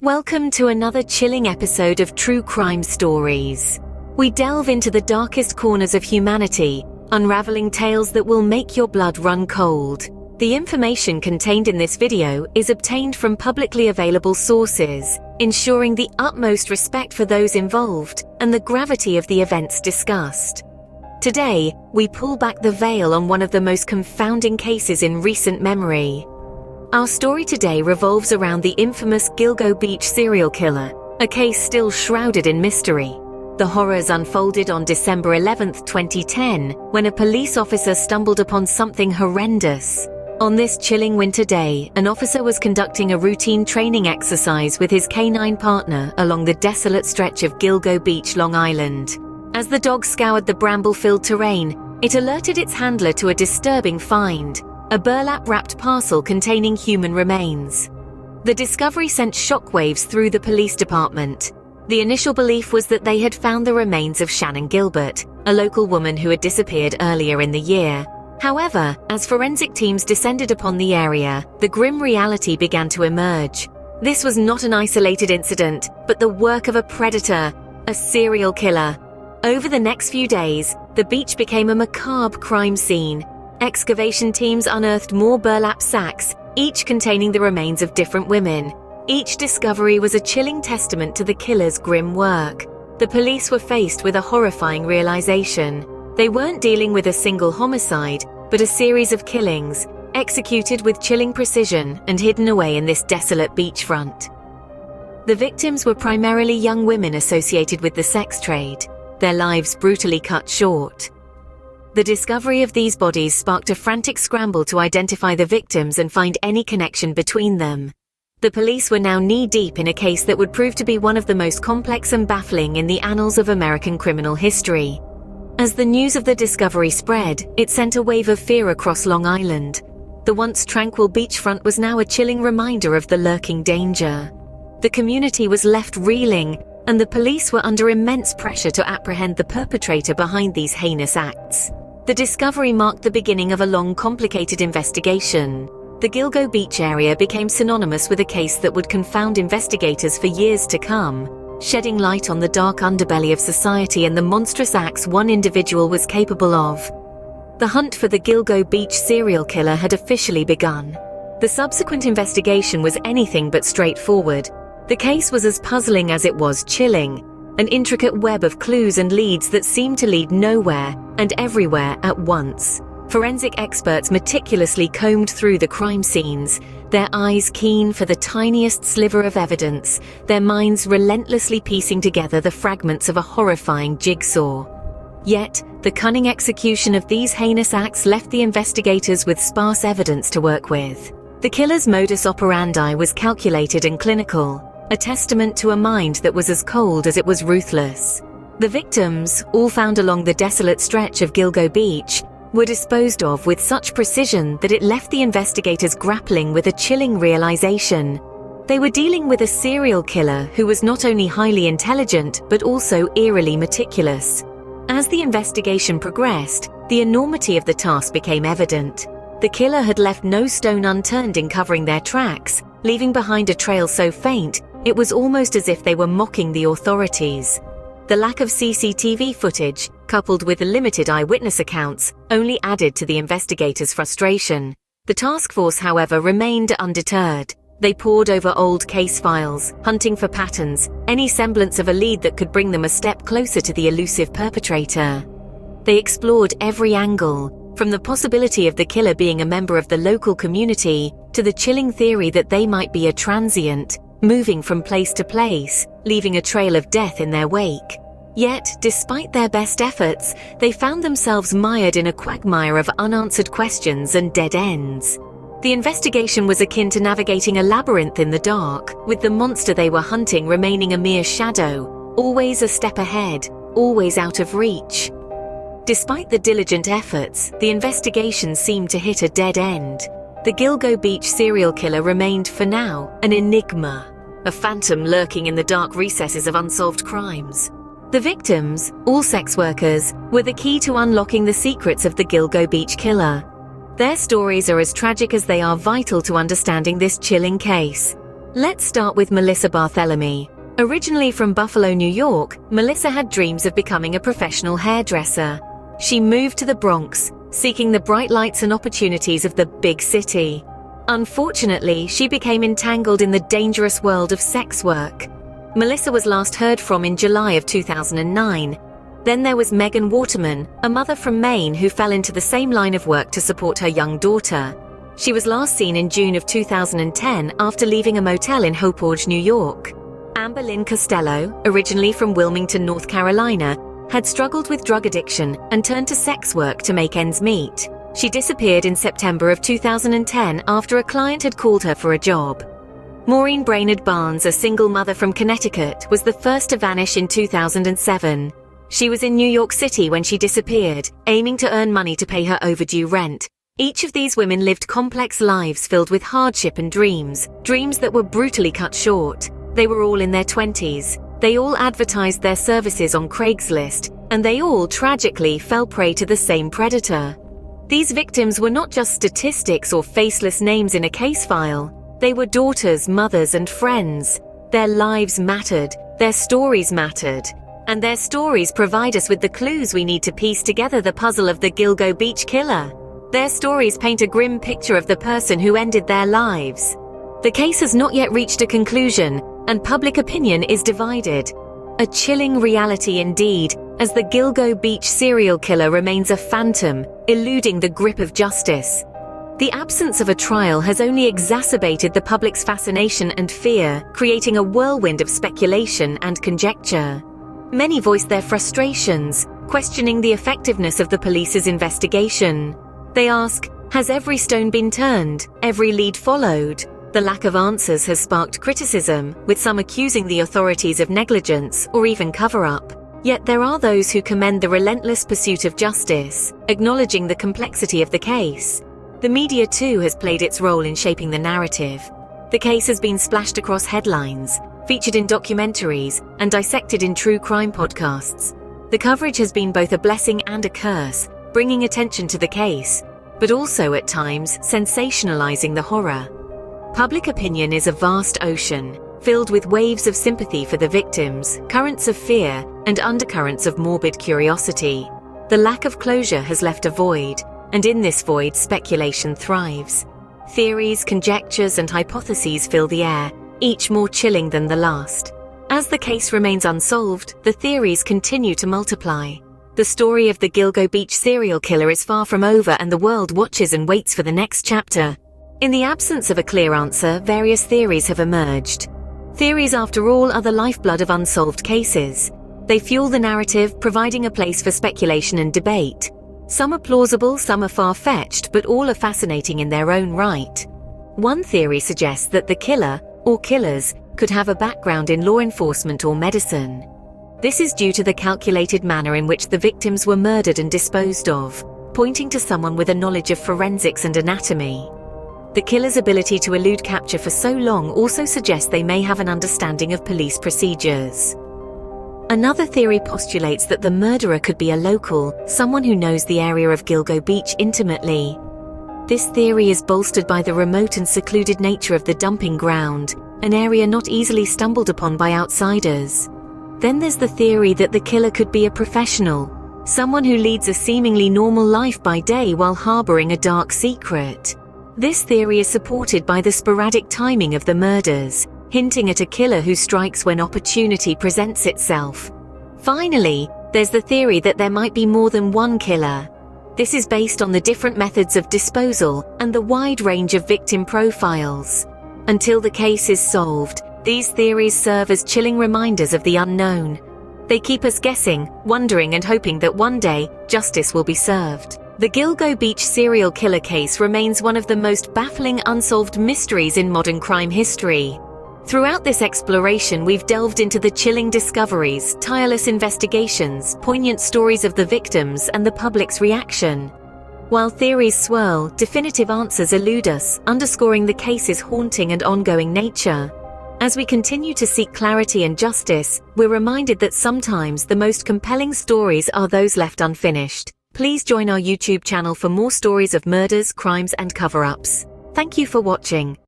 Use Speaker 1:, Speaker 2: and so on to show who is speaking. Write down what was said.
Speaker 1: Welcome to another chilling episode of True Crime Stories. We delve into the darkest corners of humanity, unraveling tales that will make your blood run cold. The information contained in this video is obtained from publicly available sources, ensuring the utmost respect for those involved and the gravity of the events discussed. Today, we pull back the veil on one of the most confounding cases in recent memory. Our story today revolves around the infamous Gilgo Beach serial killer, a case still shrouded in mystery. The horrors unfolded on December 11, 2010, when a police officer stumbled upon something horrendous. On this chilling winter day, an officer was conducting a routine training exercise with his canine partner along the desolate stretch of Gilgo Beach, Long Island. As the dog scoured the bramble-filled terrain, it alerted its handler to a disturbing find: a burlap-wrapped parcel containing human remains. The discovery sent shockwaves through the police department. The initial belief was that they had found the remains of Shannon Gilbert, a local woman who had disappeared earlier in the year. However, as forensic teams descended upon the area, the grim reality began to emerge. This was not an isolated incident, but the work of a predator, a serial killer. Over the next few days, the beach became a macabre crime scene. Excavation teams unearthed more burlap sacks, each containing the remains of different women. Each discovery was a chilling testament to the killer's grim work. The police were faced with a horrifying realization. They weren't dealing with a single homicide, but a series of killings, executed with chilling precision and hidden away in this desolate beachfront. The victims were primarily young women associated with the sex trade, their lives brutally cut short. The discovery of these bodies sparked a frantic scramble to identify the victims and find any connection between them. The police were now knee-deep in a case that would prove to be one of the most complex and baffling in the annals of American criminal history. As the news of the discovery spread, it sent a wave of fear across Long Island. The once tranquil beachfront was now a chilling reminder of the lurking danger. The community was left reeling, and the police were under immense pressure to apprehend the perpetrator behind these heinous acts. The discovery marked the beginning of a long, complicated investigation. The Gilgo Beach area became synonymous with a case that would confound investigators for years to come, shedding light on the dark underbelly of society and the monstrous acts one individual was capable of. The hunt for the Gilgo Beach serial killer had officially begun. The subsequent investigation was anything but straightforward. The case was as puzzling as it was chilling, an intricate web of clues and leads that seemed to lead nowhere and everywhere at once. Forensic experts meticulously combed through the crime scenes, their eyes keen for the tiniest sliver of evidence, their minds relentlessly piecing together the fragments of a horrifying jigsaw. Yet, the cunning execution of these heinous acts left the investigators with sparse evidence to work with. The killer's modus operandi was calculated and clinical, a testament to a mind that was as cold as it was ruthless. The victims, all found along the desolate stretch of Gilgo Beach, were disposed of with such precision that it left the investigators grappling with a chilling realization. They were dealing with a serial killer who was not only highly intelligent but also eerily meticulous. As the investigation progressed, the enormity of the task became evident. The killer had left no stone unturned in covering their tracks, leaving behind a trail so faint it was almost as if they were mocking the authorities. The lack of CCTV footage, coupled with limited eyewitness accounts, only added to the investigators' frustration. The task force, however, remained undeterred. They pored over old case files, hunting for patterns, any semblance of a lead that could bring them a step closer to the elusive perpetrator. They explored every angle, from the possibility of the killer being a member of the local community to the chilling theory that they might be a transient, moving from place to place, leaving a trail of death in their wake. Yet, despite their best efforts, they found themselves mired in a quagmire of unanswered questions and dead ends. The investigation was akin to navigating a labyrinth in the dark, with the monster they were hunting remaining a mere shadow, always a step ahead, always out of reach. Despite the diligent efforts, the investigation seemed to hit a dead end. The Gilgo Beach serial killer remained, for now, an enigma, a phantom lurking in the dark recesses of unsolved crimes. The victims, all sex workers, were the key to unlocking the secrets of the Gilgo Beach killer. Their stories are as tragic as they are vital to understanding this chilling case. Let's start with Melissa Barthelemy. Originally from Buffalo, New York, Melissa had dreams of becoming a professional hairdresser. She moved to the Bronx, seeking the bright lights and opportunities of the big city. Unfortunately, she became entangled in the dangerous world of sex work. Melissa was last heard from in July of 2009. Then there was Megan Waterman, a mother from Maine who fell into the same line of work to support her young daughter. She was last seen in June of 2010 after leaving a motel in Hope Orge, New York. Amber Lynn Costello, originally from Wilmington, North Carolina, had struggled with drug addiction and turned to sex work to make ends meet. She disappeared in September of 2010 after a client had called her for a job. Maureen Brainerd Barnes, a single mother from Connecticut, was the first to vanish in 2007. She was in New York City when she disappeared, aiming to earn money to pay her overdue rent. Each of these women lived complex lives filled with hardship and dreams that were brutally cut short. They were all in their 20s. They all advertised their services on Craigslist, and they all tragically fell prey to the same predator. These victims were not just statistics or faceless names in a case file. They were daughters, mothers, and friends. Their lives mattered, their stories mattered, and their stories provide us with the clues we need to piece together the puzzle of the Gilgo Beach killer. Their stories paint a grim picture of the person who ended their lives. The case has not yet reached a conclusion, and public opinion is divided. A chilling reality indeed, as the Gilgo Beach serial killer remains a phantom, eluding the grip of justice. The absence of a trial has only exacerbated the public's fascination and fear, creating a whirlwind of speculation and conjecture. Many voice their frustrations, questioning the effectiveness of the police's investigation. They ask, has every stone been turned, every lead followed? The lack of answers has sparked criticism, with some accusing the authorities of negligence or even cover-up. Yet there are those who commend the relentless pursuit of justice, acknowledging the complexity of the case. The media too has played its role in shaping the narrative. The case has been splashed across headlines, featured in documentaries, and dissected in true crime podcasts. The coverage has been both a blessing and a curse, bringing attention to the case, but also at times sensationalizing the horror. Public opinion is a vast ocean, filled with waves of sympathy for the victims, currents of fear, and undercurrents of morbid curiosity. The lack of closure has left a void, and in this void speculation thrives. Theories, conjectures, and hypotheses fill the air, each more chilling than the last. As the case remains unsolved, the theories continue to multiply. The story of the Gilgo Beach serial killer is far from over, and the world watches and waits for the next chapter. In the absence of a clear answer, various theories have emerged. Theories, after all, are the lifeblood of unsolved cases. They fuel the narrative, providing a place for speculation and debate. Some are plausible, some are far-fetched, but all are fascinating in their own right. One theory suggests that the killer, or killers, could have a background in law enforcement or medicine. This is due to the calculated manner in which the victims were murdered and disposed of, pointing to someone with a knowledge of forensics and anatomy. The killer's ability to elude capture for so long also suggests they may have an understanding of police procedures. Another theory postulates that the murderer could be a local, someone who knows the area of Gilgo Beach intimately. This theory is bolstered by the remote and secluded nature of the dumping ground, an area not easily stumbled upon by outsiders. Then there's the theory that the killer could be a professional, someone who leads a seemingly normal life by day while harboring a dark secret. This theory is supported by the sporadic timing of the murders, hinting at a killer who strikes when opportunity presents itself. Finally, there's the theory that there might be more than one killer. This is based on the different methods of disposal and the wide range of victim profiles. Until the case is solved, these theories serve as chilling reminders of the unknown. They keep us guessing, wondering, and hoping that one day, justice will be served. The Gilgo Beach serial killer case remains one of the most baffling unsolved mysteries in modern crime history. Throughout this exploration, we've delved into the chilling discoveries, tireless investigations, poignant stories of the victims, and the public's reaction. While theories swirl, definitive answers elude us, underscoring the case's haunting and ongoing nature. As we continue to seek clarity and justice, we're reminded that sometimes the most compelling stories are those left unfinished. Please join our YouTube channel for more stories of murders, crimes, and cover-ups. Thank you for watching.